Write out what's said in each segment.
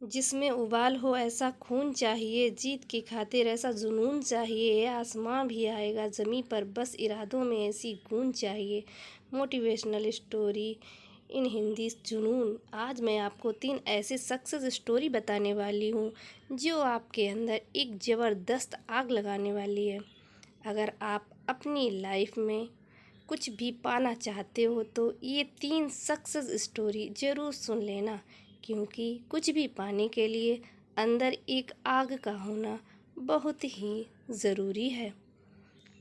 जिसमें उबाल हो ऐसा खून चाहिए, जीत की खातिर ऐसा जुनून चाहिए, आसमां भी आएगा ज़मीं पर बस इरादों में ऐसी गूंज चाहिए। मोटिवेशनल स्टोरी इन हिंदी जुनून। आज मैं आपको 3 ऐसे सक्सेस स्टोरी बताने वाली हूँ जो आपके अंदर एक ज़बरदस्त आग लगाने वाली है। अगर आप अपनी लाइफ में कुछ भी पाना चाहते हो तो ये 3 सक्सेस स्टोरी ज़रूर सुन लेना, क्योंकि कुछ भी पाने के लिए अंदर एक आग का होना बहुत ही ज़रूरी है।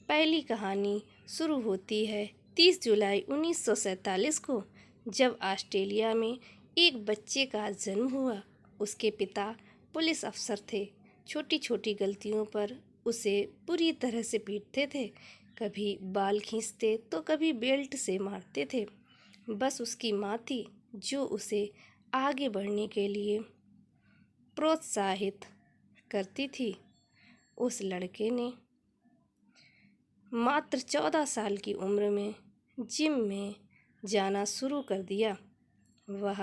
पहली कहानी शुरू होती है 30 जुलाई 1947 को, जब ऑस्ट्रेलिया में एक बच्चे का जन्म हुआ। उसके पिता पुलिस अफसर थे। छोटी छोटी गलतियों पर उसे बुरी तरह से पीटते थे। कभी बाल खींचते तो कभी बेल्ट से मारते थे। बस उसकी माँ थी जो उसे आगे बढ़ने के लिए प्रोत्साहित करती थी। उस लड़के ने मात्र 14 साल की उम्र में जिम में जाना शुरू कर दिया। वह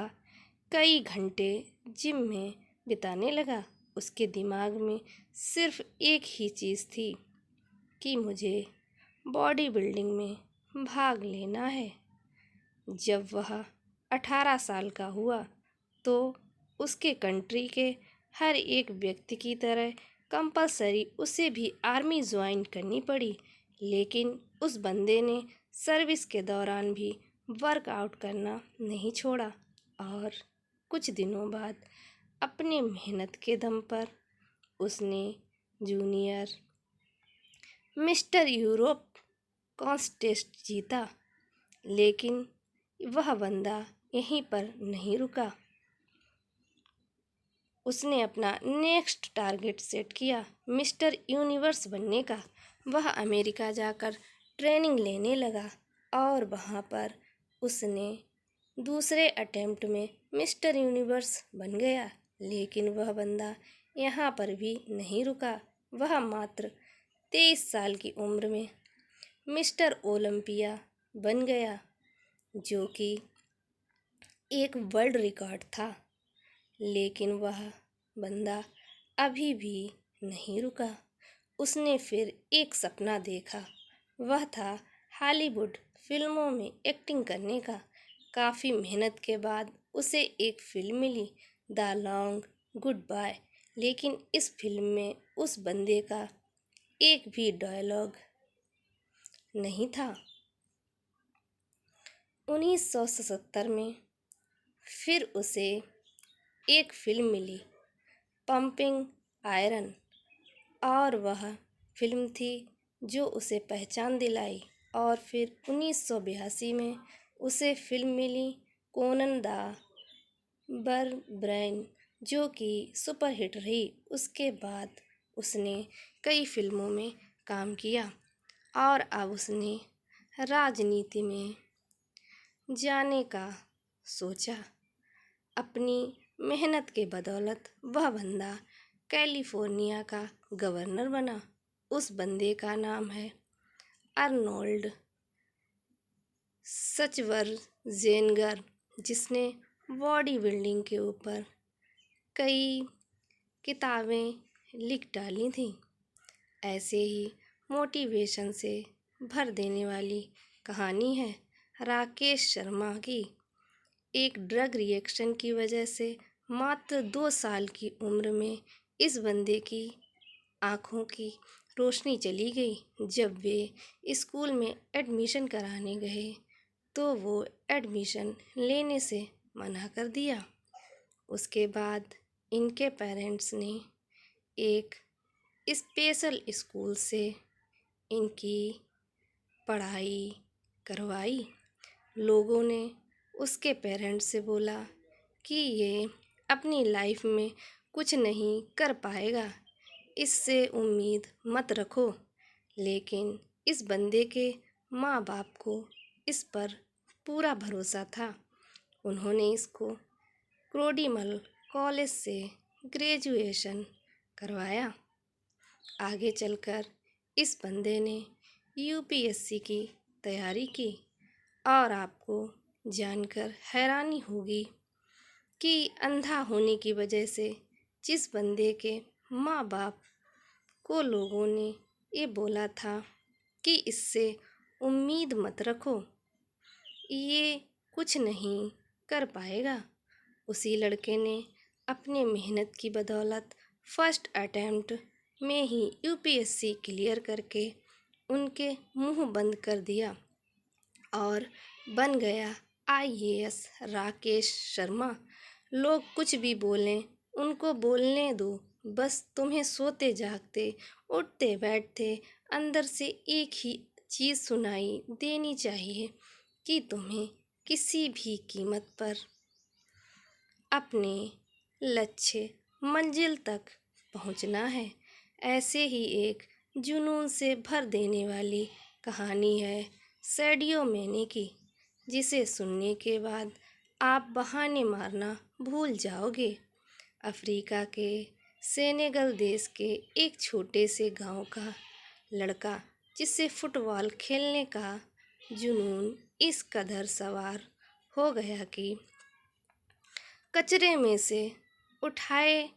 कई घंटे जिम में बिताने लगा। उसके दिमाग में सिर्फ एक ही चीज़ थी कि मुझे बॉडी बिल्डिंग में भाग लेना है। जब वह 18 साल का हुआ तो उसके कंट्री के हर एक व्यक्ति की तरह कंपलसरी उसे भी आर्मी ज्वाइन करनी पड़ी। लेकिन उस बंदे ने सर्विस के दौरान भी वर्कआउट करना नहीं छोड़ा और कुछ दिनों बाद अपने मेहनत के दम पर उसने जूनियर मिस्टर यूरोप कॉन्टेस्ट जीता। लेकिन वह बंदा यहीं पर नहीं रुका। उसने अपना नेक्स्ट टारगेट सेट किया, मिस्टर यूनिवर्स बनने का। वह अमेरिका जाकर ट्रेनिंग लेने लगा और वहाँ पर उसने दूसरे अटेम्प्ट में मिस्टर यूनिवर्स बन गया। लेकिन वह बंदा यहाँ पर भी नहीं रुका। वह मात्र 23 साल की उम्र में मिस्टर ओलंपिया बन गया, जो कि एक वर्ल्ड रिकॉर्ड था। लेकिन वह बंदा अभी भी नहीं रुका। उसने फिर एक सपना देखा। वह था हॉलीवुड फिल्मों में एक्टिंग करने का। काफ़ी मेहनत के बाद उसे एक फिल्म मिली, द लॉन्ग गुड बाय। लेकिन इस फिल्म में उस बंदे का एक भी डायलॉग नहीं था। 1977 में फिर उसे एक फिल्म मिली, पंपिंग आयरन, और वह फिल्म थी जो उसे पहचान दिलाई। और फिर 1982 में उसे फिल्म मिली कोनन द बरबरैन, जो कि सुपरहिट रही। उसके बाद उसने कई फिल्मों में काम किया और अब उसने राजनीति में जाने का सोचा। अपनी मेहनत के बदौलत वह बंदा कैलिफोर्निया का गवर्नर बना। उस बंदे का नाम है अर्नोल्ड श्वार्ज़नेगर, जिसने बॉडी बिल्डिंग के ऊपर कई किताबें लिख डाली थीं। ऐसे ही मोटिवेशन से भर देने वाली कहानी है राकेश शर्मा की। एक ड्रग रिएक्शन की वजह से मात्र 2 साल की उम्र में इस बंदे की आँखों की रोशनी चली गई। जब वे स्कूल में एडमिशन कराने गए तो वो एडमिशन लेने से मना कर दिया। उसके बाद इनके पेरेंट्स ने एक स्पेशल स्कूल से इनकी पढ़ाई करवाई। लोगों ने उसके पेरेंट्स से बोला कि ये अपनी लाइफ में कुछ नहीं कर पाएगा, इससे उम्मीद मत रखो। लेकिन इस बंदे के माँ बाप को इस पर पूरा भरोसा था। उन्होंने इसको क्रोडीमल कॉलेज से ग्रेजुएशन करवाया। आगे चलकर इस बंदे ने यूपीएससी की तैयारी की और आपको जानकर हैरानी होगी कि अंधा होने की वजह से जिस बंदे के माँ बाप को लोगों ने ये बोला था कि इससे उम्मीद मत रखो, ये कुछ नहीं कर पाएगा, उसी लड़के ने अपने मेहनत की बदौलत फर्स्ट अटेम्प्ट में ही यूपीएससी क्लियर करके उनके मुंह बंद कर दिया और बन गया आईएएस राकेश शर्मा। लोग कुछ भी बोलें, उनको बोलने दो, बस तुम्हें सोते जागते उठते बैठते अंदर से एक ही चीज़ सुनाई देनी चाहिए कि तुम्हें किसी भी कीमत पर अपने लक्ष्य मंजिल तक पहुंचना है। ऐसे ही एक जुनून से भर देने वाली कहानी है सैडियो मैने की, जिसे सुनने के बाद आप बहाने मारना भूल जाओगे। अफ्रीका के सेनेगल देश के एक छोटे से गांव का लड़का, जिसे फुटबॉल खेलने का जुनून इस कदर सवार हो गया कि कचरे में से उठाए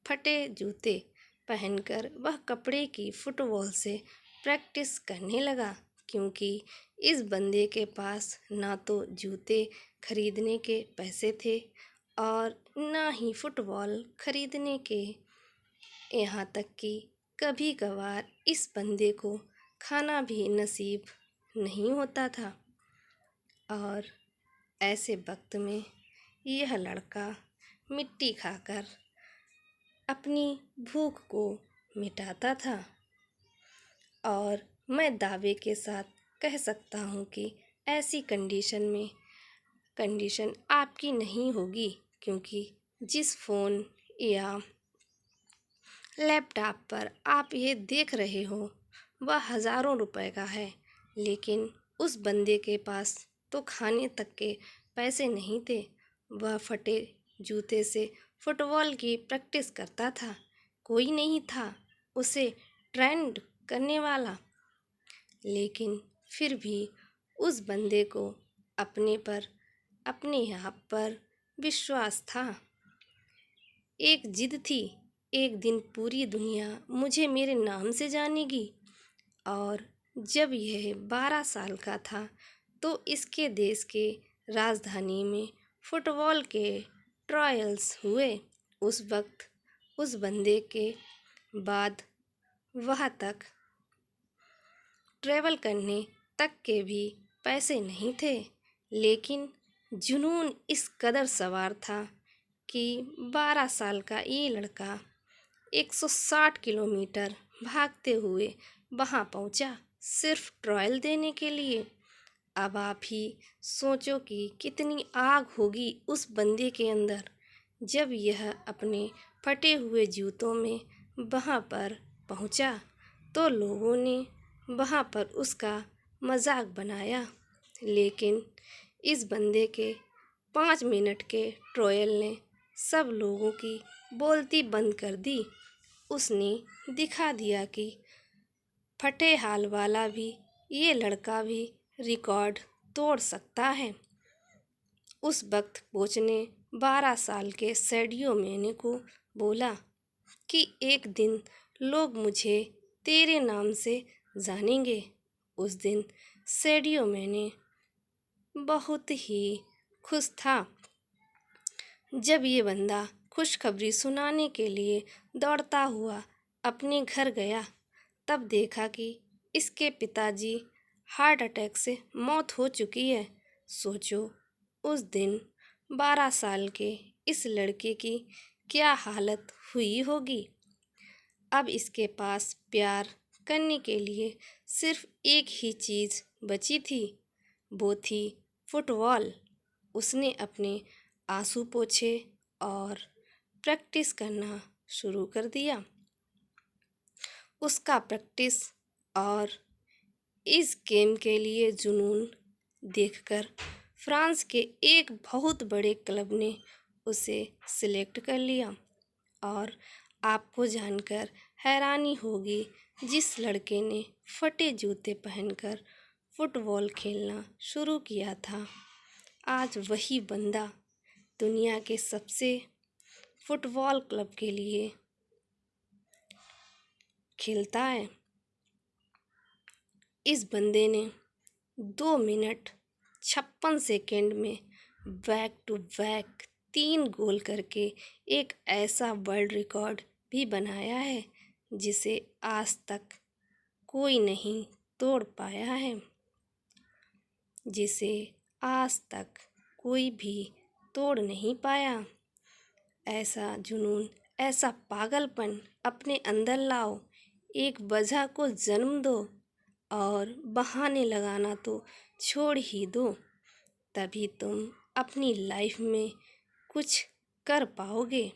फटे जूते पहनकर वह कपड़े की फुटबॉल से प्रैक्टिस करने लगा, क्योंकि इस बंदे के पास ना तो जूते खरीदने के पैसे थे और ना ही फुटबॉल खरीदने के। यहाँ तक कि कभी कभार इस बंदे को खाना भी नसीब नहीं होता था। और ऐसे वक्त में यह लड़का मिट्टी खाकर अपनी भूख को मिटाता था। और मैं दावे के साथ कह सकता हूँ कि ऐसी कंडीशन आपकी नहीं होगी, क्योंकि जिस फ़ोन या लैपटॉप पर आप ये देख रहे हो वह हज़ारों रुपए का है, लेकिन उस बंदे के पास तो खाने तक के पैसे नहीं थे। वह फटे जूते से फुटबॉल की प्रैक्टिस करता था, कोई नहीं था उसे ट्रेंड करने वाला। लेकिन फिर भी उस बंदे को अपने आप पर विश्वास था। एक जिद थी, एक दिन पूरी दुनिया मुझे मेरे नाम से जानेगी। और जब यह 12 साल का था तो इसके देश के राजधानी में फुटबॉल के ट्रायल्स हुए। उस वक्त उस बंदे के बाद वहाँ तक ट्रैवल करने तक के भी पैसे नहीं थे, लेकिन जुनून इस कदर सवार था कि 12 साल का ये लड़का 160 किलोमीटर भागते हुए वहाँ पहुँचा, सिर्फ ट्रायल देने के लिए। अब आप ही सोचो कि कितनी आग होगी उस बंदे के अंदर जब यह अपने फटे हुए जूतों में वहाँ पर पहुँचा। तो लोगों ने वहाँ पर उसका मजाक बनाया, लेकिन इस बंदे के 5 मिनट के ट्रायल ने सब लोगों की बोलती बंद कर दी। उसने दिखा दिया कि फटे हाल वाला भी, ये लड़का भी रिकॉर्ड तोड़ सकता है। उस वक्त कोच ने 12 साल के सैडियो मैने को बोला कि एक दिन लोग मुझे तेरे नाम से जानेंगे। उस दिन सैडियो मैने बहुत ही खुश था। जब ये बंदा खुशखबरी सुनाने के लिए दौड़ता हुआ अपने घर गया, तब देखा कि इसके पिताजी हार्ट अटैक से मौत हो चुकी है। सोचो उस दिन 12 साल के इस लड़के की क्या हालत हुई होगी। अब इसके पास प्यार करने के लिए सिर्फ एक ही चीज़ बची थी, वो थी फुटबॉल। उसने अपने आंसू पोंछे और प्रैक्टिस करना शुरू कर दिया। उसका प्रैक्टिस और इस गेम के लिए जुनून देखकर फ्रांस के एक बहुत बड़े क्लब ने उसे सिलेक्ट कर लिया। और आपको जानकर हैरानी होगी, जिस लड़के ने फटे जूते पहनकर फुटबॉल खेलना शुरू किया था, आज वही बंदा दुनिया के सबसे फुटबॉल क्लब के लिए खेलता है। इस बंदे ने 2 मिनट 56 सेकेंड में बैक टू बैक 3 गोल करके एक ऐसा वर्ल्ड रिकॉर्ड भी बनाया है जिसे आज तक कोई नहीं तोड़ पाया है, जिसे आज तक कोई भी तोड़ नहीं पाया। ऐसा जुनून, ऐसा पागलपन अपने अंदर लाओ, एक वजह को जन्म दो और बहाने लगाना तो छोड़ ही दो। तभी तुम अपनी लाइफ में कुछ कर पाओगे।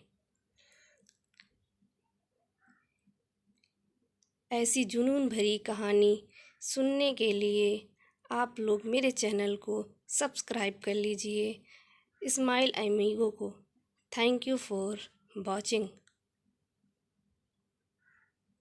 ऐसी जुनून भरी कहानी सुनने के लिए आप लोग मेरे चैनल को सब्सक्राइब कर लीजिए, स्माइल अमीगो को। Thank you for watching.